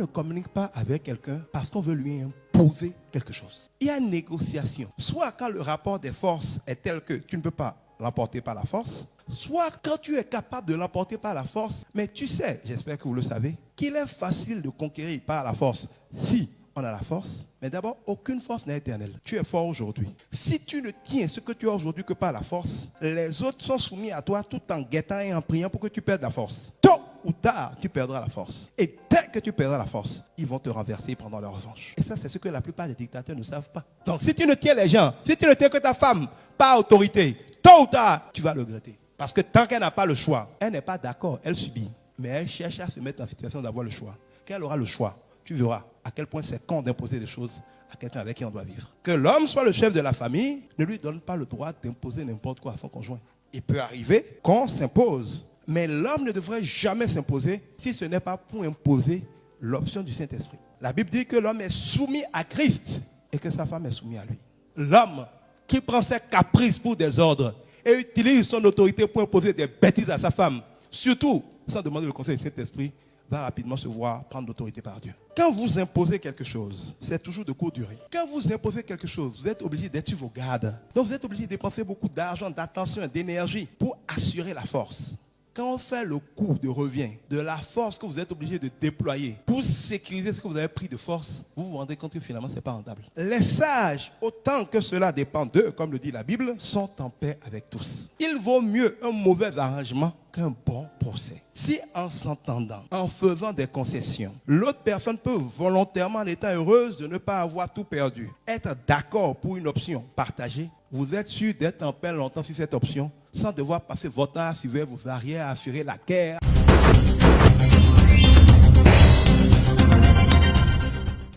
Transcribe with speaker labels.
Speaker 1: communique pas avec quelqu'un parce qu'on veut lui imposer quelque chose. Il y a une négociation. Soit quand le rapport des forces est tel que tu ne peux pas l'emporter par la force, soit quand tu es capable de l'emporter par la force, mais tu sais, j'espère que vous le savez, qu'il est facile de conquérir par la force si on a la force. Mais d'abord, aucune force n'est éternelle. Tu es fort aujourd'hui. Si tu ne tiens ce que tu as aujourd'hui que par la force, les autres sont soumis à toi tout en guettant et en priant pour que tu perdes la force. Tôt ou tard, tu perdras la force. Et dès que tu perdras la force, ils vont te renverser, ils prendront leur revanche. Et ça, c'est ce que la plupart des dictateurs ne savent pas. Donc, si tu ne tiens les gens, si tu ne tiens que ta femme par autorité, tôt ou tard, tu vas le regretter. Parce que tant qu'elle n'a pas le choix, elle n'est pas d'accord, elle subit. Mais elle cherche à se mettre en situation d'avoir le choix. Quand elle aura le choix, tu verras à quel point c'est con d'imposer des choses à quelqu'un avec qui on doit vivre. Que l'homme soit le chef de la famille ne lui donne pas le droit d'imposer n'importe quoi à son conjoint. Il peut arriver qu'on s'impose. Mais l'homme ne devrait jamais s'imposer si ce n'est pas pour imposer l'option du Saint-Esprit. La Bible dit que l'homme est soumis à Christ et que sa femme est soumise à lui. L'homme qui prend ses caprices pour des ordres et utilise son autorité pour imposer des bêtises à sa femme, surtout sans demander le conseil du Saint-Esprit, va rapidement se voir prendre l'autorité par Dieu. Quand vous imposez quelque chose, c'est toujours de courte durée. Quand vous imposez quelque chose, vous êtes obligé d'être sur vos gardes. Donc vous êtes obligé de dépenser beaucoup d'argent, d'attention et d'énergie pour assurer la force. Quand on fait le coût de revient de la force que vous êtes obligé de déployer pour sécuriser ce que vous avez pris de force, vous vous rendez compte que finalement ce n'est pas rentable. Les sages, autant que cela dépend d'eux, comme le dit la Bible, sont en paix avec tous. Il vaut mieux un mauvais arrangement qu'un bon procès. Si en s'entendant, en faisant des concessions, l'autre personne peut volontairement, en étant heureuse de ne pas avoir tout perdu, être d'accord pour une option partagée, vous êtes sûr d'être en paix longtemps sur cette option, sans devoir passer votre temps à assurer vos arrières, à assurer la guerre.